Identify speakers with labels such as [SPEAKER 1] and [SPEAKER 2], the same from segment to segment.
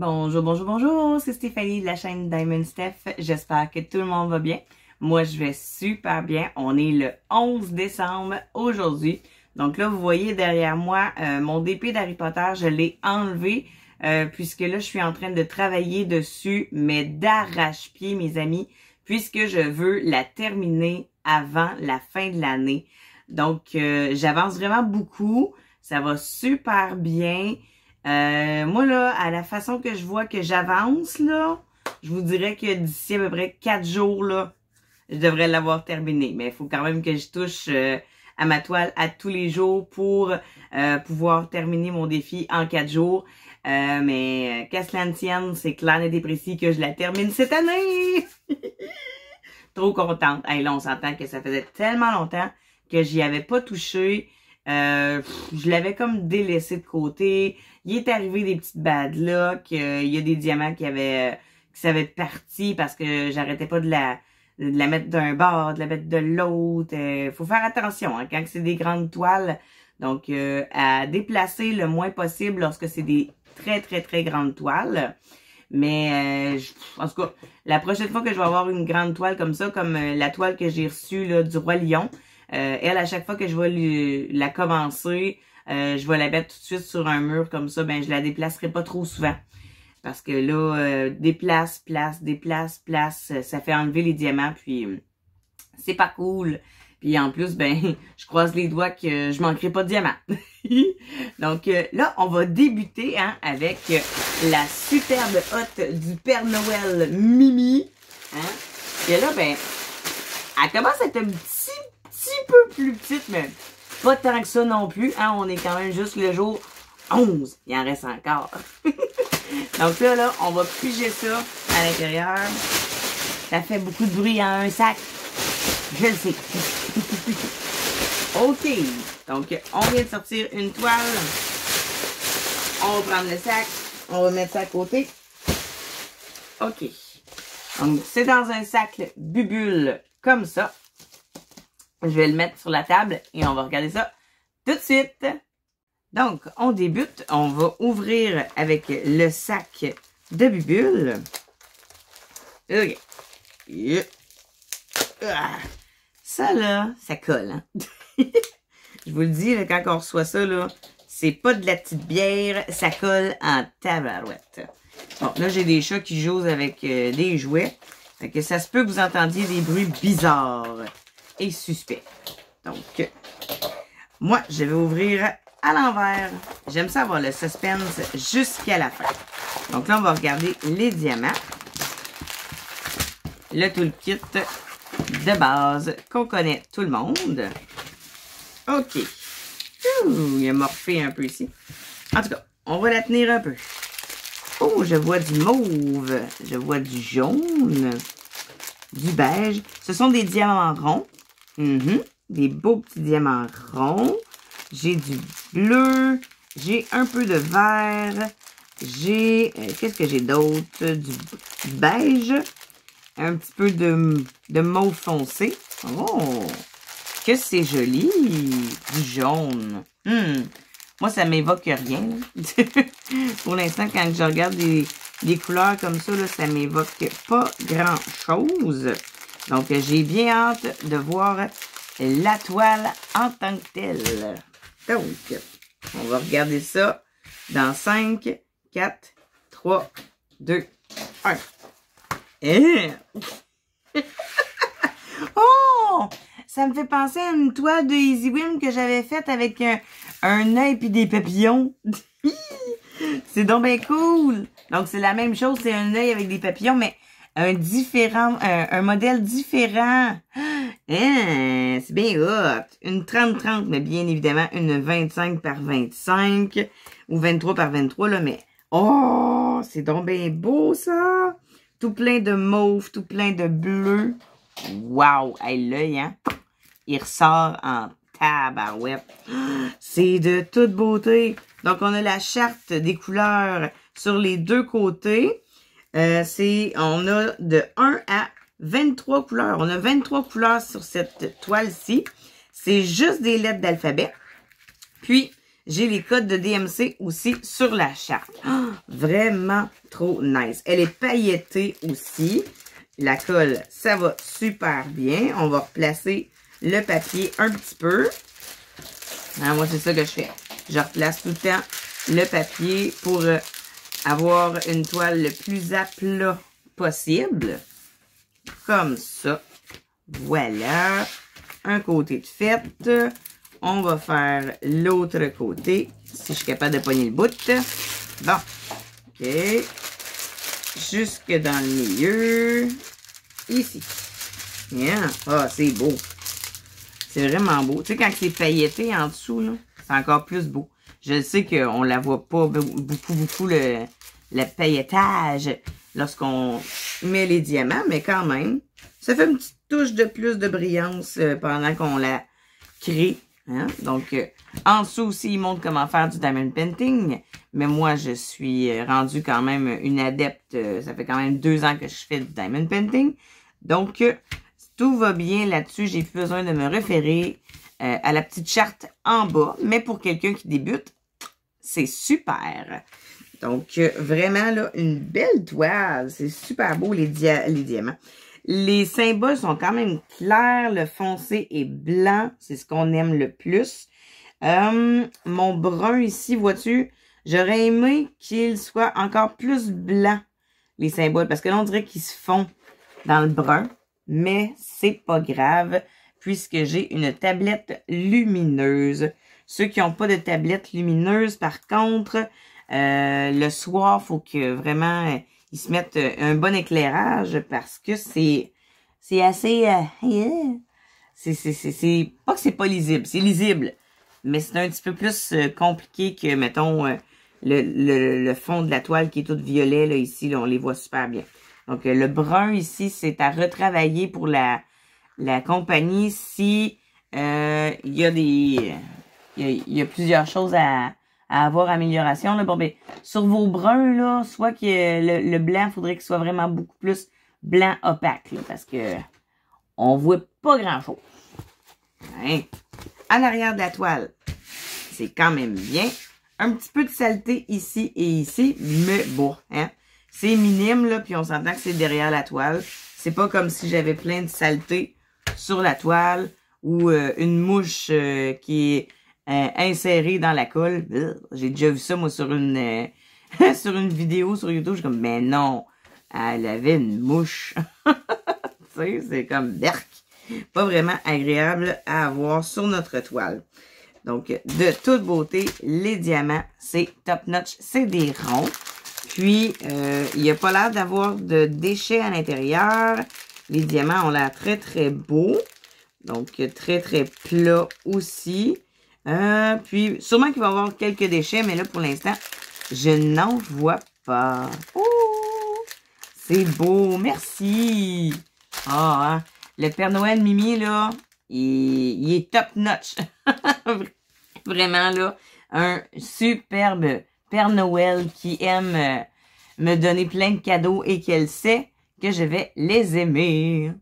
[SPEAKER 1] Bonjour, bonjour, bonjour, c'est Stéphanie de la chaîne Diamond Steph. J'espère que tout le monde va bien. Moi, je vais super bien. On est le 11 décembre aujourd'hui. Donc là, vous voyez derrière moi, mon DP d'Harry Potter, je l'ai enlevé puisque là, je suis en train de travailler dessus, mais d'arrache-pied, mes amis, puisque je veux la terminer avant la fin de l'année. Donc, j'avance vraiment beaucoup. Ça va super bien. Moi, là, à la façon que je vois que j'avance, là, je vous dirais que d'ici à peu près 4 jours, là, je devrais l'avoir terminé. Mais il faut quand même que je touche à ma toile à tous les jours pour pouvoir terminer mon défi en 4 jours. Mais qu'à cela ne tienne, c'est clair et précis que je la termine cette année! Trop contente. Hey, là, on s'entend que ça faisait tellement longtemps que j'y avais pas touché. Je l'avais comme délaissé de côté. Il est arrivé des petites bad luck. Il y a des diamants qui savaient parti parce que j'arrêtais pas de la mettre d'un bord, de la mettre de l'autre. Faut faire attention hein, quand c'est des grandes toiles. Donc, à déplacer le moins possible lorsque c'est des très, très, très grandes toiles. Mais, en tout cas, la prochaine fois que je vais avoir une grande toile comme ça, comme la toile que j'ai reçue là, du Roi Lion, elle, à chaque fois que je vais la commencer, je vais la mettre tout de suite sur un mur comme ça, ben je la déplacerai pas trop souvent. Parce que là, déplace, place, ça fait enlever les diamants, puis c'est pas cool. Puis en plus, ben, je croise les doigts que je manquerai pas de diamants. Donc là, on va débuter hein, avec la superbe hotte du Père Noël Mimi. Hein? Et là, ben, elle commence à être un petit peu plus petite, mais pas tant que ça non plus. Hein? On est quand même juste le jour 11. Il en reste encore. Donc là, on va piger ça à l'intérieur. Ça fait beaucoup de bruit en un sac. Je le sais. OK. Donc, on vient de sortir une toile. On va prendre le sac. On va mettre ça à côté. OK. Donc, c'est dans un sac bubule comme ça. Je vais le mettre sur la table et on va regarder ça tout de suite. Donc, on débute. On va ouvrir avec le sac de bubule. OK. Ça, là, ça colle. Hein? Je vous le dis, là, quand on reçoit ça, là, c'est pas de la petite bière. Ça colle en tabarouette. Bon, là, j'ai des chats qui jouent avec des jouets. Fait que ça se peut que vous entendiez des bruits bizarres et suspects. Donc, moi, je vais ouvrir à l'envers. J'aime ça avoir le suspense jusqu'à la fin. Donc là, on va regarder les diamants. Le toolkit de base qu'on connaît tout le monde. OK. Ouh, il a morphé un peu ici. En tout cas, on va la tenir un peu. Oh, je vois du mauve. Je vois du jaune. Du beige. Ce sont des diamants ronds. Des beaux petits diamants ronds. J'ai du bleu. J'ai un peu de vert. J'ai... qu'est-ce que j'ai d'autre? Du beige. Un petit peu de mauve foncé. Oh! Que c'est joli! Du jaune. Moi, ça m'évoque rien. Pour l'instant, quand je regarde des couleurs comme ça, là, ça m'évoque pas grand-chose. Donc, j'ai bien hâte de voir la toile en tant que telle. Donc, on va regarder ça dans 5, 4, 3, 2, 1. Oh! Ça me fait penser à une toile de Easy Win que j'avais faite avec un œil puis des papillons. C'est donc bien cool! Donc, c'est la même chose, c'est un œil avec des papillons, mais un modèle différent. C'est bien hot. Une 30-30, mais bien évidemment, une 25 par 25 ou 23 par 23, là, mais oh! C'est donc bien beau, ça! Tout plein de mauve, tout plein de bleu. Wow! Hey, l'œil, hein? Il ressort en tabarouette. C'est de toute beauté. Donc, on a la charte des couleurs sur les deux côtés. On a de 1 à 23 couleurs. On a 23 couleurs sur cette toile-ci. C'est juste des lettres d'alphabet. Puis, j'ai les codes de DMC aussi sur la charte. Oh, vraiment trop nice. Elle est pailletée aussi. La colle, ça va super bien. On va replacer le papier un petit peu. Hein, moi, c'est ça que je fais. Je replace tout le temps le papier pour avoir une toile le plus à plat possible. Comme ça. Voilà. Un côté de fait. On va faire l'autre côté. Si je suis capable de pogner le bout. Bon. OK. Jusque dans le milieu. Ici. Yeah. Ah, c'est beau. C'est vraiment beau. Tu sais, quand c'est pailleté en dessous, là, c'est encore plus beau. Je sais qu'on la voit pas beaucoup le pailletage lorsqu'on met les diamants, mais quand même, ça fait une petite touche de plus de brillance pendant qu'on la crée. Hein? Donc, en dessous aussi, il montre comment faire du diamond painting. Mais moi, je suis rendue quand même une adepte. Ça fait quand même 2 ans que je fais du diamond painting. Donc, tout va bien là-dessus. J'ai plus besoin de me référer à la petite charte en bas. Mais pour quelqu'un qui débute, c'est super. Donc, vraiment, là, une belle toile. C'est super beau, les diamants. Les symboles sont quand même clairs. Le foncé est blanc. C'est ce qu'on aime le plus. Mon brun ici, vois-tu, j'aurais aimé qu'il soit encore plus blanc, les symboles. Parce que là, on dirait qu'ils se font dans le brun. Mais c'est pas grave, puisque j'ai une tablette lumineuse. Ceux qui n'ont pas de tablette lumineuse, par contre, le soir, il faut que vraiment ils se mettent un bon éclairage parce que c'est assez... c'est pas que c'est pas lisible, c'est lisible. Mais c'est un petit peu plus compliqué que, mettons, le fond de la toile qui est tout violet, là, ici, là, on les voit super bien. Donc, le brun ici, c'est à retravailler pour la compagnie si il y a des... Il y a plusieurs choses à avoir amélioration. Là. Bon, ben, sur vos bruns, là, soit que le blanc, il faudrait qu'il soit vraiment beaucoup plus blanc opaque, là, parce que on voit pas grand-chose. Hein? En arrière de la toile, c'est quand même bien. Un petit peu de saleté ici et ici, mais bon, hein? C'est minime, là, puis on s'entend que c'est derrière la toile. C'est pas comme si j'avais plein de saleté sur la toile ou une mouche qui est insérée dans la colle. J'ai déjà vu ça, moi, sur une sur une vidéo sur YouTube. Je suis comme, mais non, elle avait une mouche. Tu sais, c'est comme berk. Pas vraiment agréable à avoir sur notre toile. Donc, de toute beauté, les diamants, c'est top notch. C'est des ronds. Puis, il n'y a pas l'air d'avoir de déchets à l'intérieur. Les diamants ont l'air très, très beaux. Donc, très, très plat aussi. Puis, sûrement qu'il va y avoir quelques déchets, mais là, pour l'instant, je n'en vois pas. Oh! C'est beau! Merci! Ah, hein? Le Père Noël Mimi, là, il est top notch. Vraiment, là, un superbe Père Noël qui aime me donner plein de cadeaux et qu'elle sait que je vais les aimer.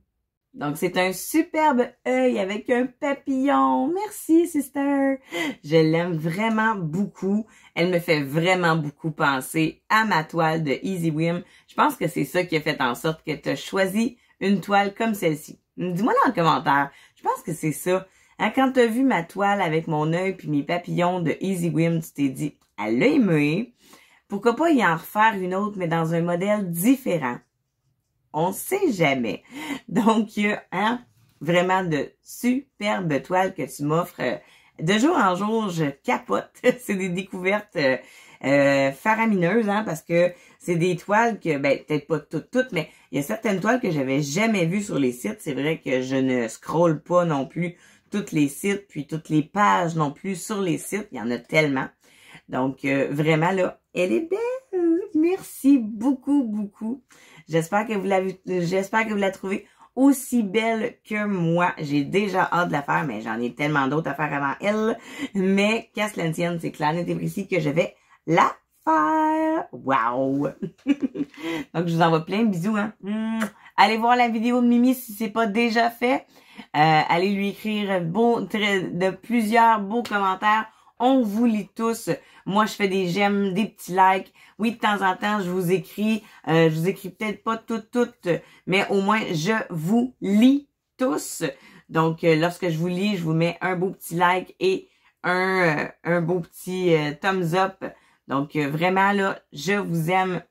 [SPEAKER 1] Donc, c'est un superbe œil avec un papillon. Merci, sister. Je l'aime vraiment beaucoup. Elle me fait vraiment beaucoup penser à ma toile de Easy Whim. Je pense que c'est ça qui a fait en sorte que tu as choisi une toile comme celle-ci. Dis-moi dans le commentaire. Je pense que c'est ça. Hein, quand tu as vu ma toile avec mon œil puis mes papillons de Easy Whim, tu t'es dit, elle l'a aimé. Pourquoi pas y en refaire une autre, mais dans un modèle différent? On sait jamais. Donc, il y a vraiment de superbes toiles que tu m'offres. De jour en jour, je capote. C'est des découvertes faramineuses, hein, parce que c'est des toiles que, ben, peut-être pas toutes, mais il y a certaines toiles que j'avais jamais vues sur les sites. C'est vrai que je ne scrolle pas non plus tous les sites, puis toutes les pages non plus sur les sites. Il y en a tellement. Donc, vraiment, là, elle est belle. Merci beaucoup, beaucoup. J'espère que vous la trouvez aussi belle que moi. J'ai déjà hâte de la faire, mais j'en ai tellement d'autres à faire avant elle. Mais, qu'à cela ne tienne, c'est clair, net et précis que je vais la faire. Wow! Donc, je vous envoie plein de bisous, hein. Allez voir la vidéo de Mimi si c'est pas déjà fait. Allez lui écrire de plusieurs beaux commentaires. On vous lit tous. Moi, je fais des j'aime, des petits likes. Oui, de temps en temps, je vous écris. Je vous écris peut-être pas toutes, mais au moins, je vous lis tous. Donc, lorsque je vous lis, je vous mets un beau petit like et un beau petit thumbs up. Donc, vraiment, là, je vous aime.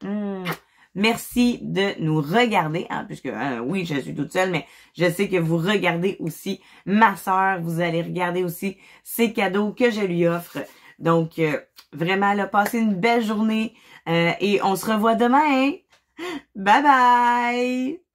[SPEAKER 1] Merci de nous regarder, hein, puisque oui, je suis toute seule, mais je sais que vous regardez aussi ma sœur. Vous allez regarder aussi ses cadeaux que je lui offre. Donc, vraiment, là, passez une belle journée et on se revoit demain. Bye bye!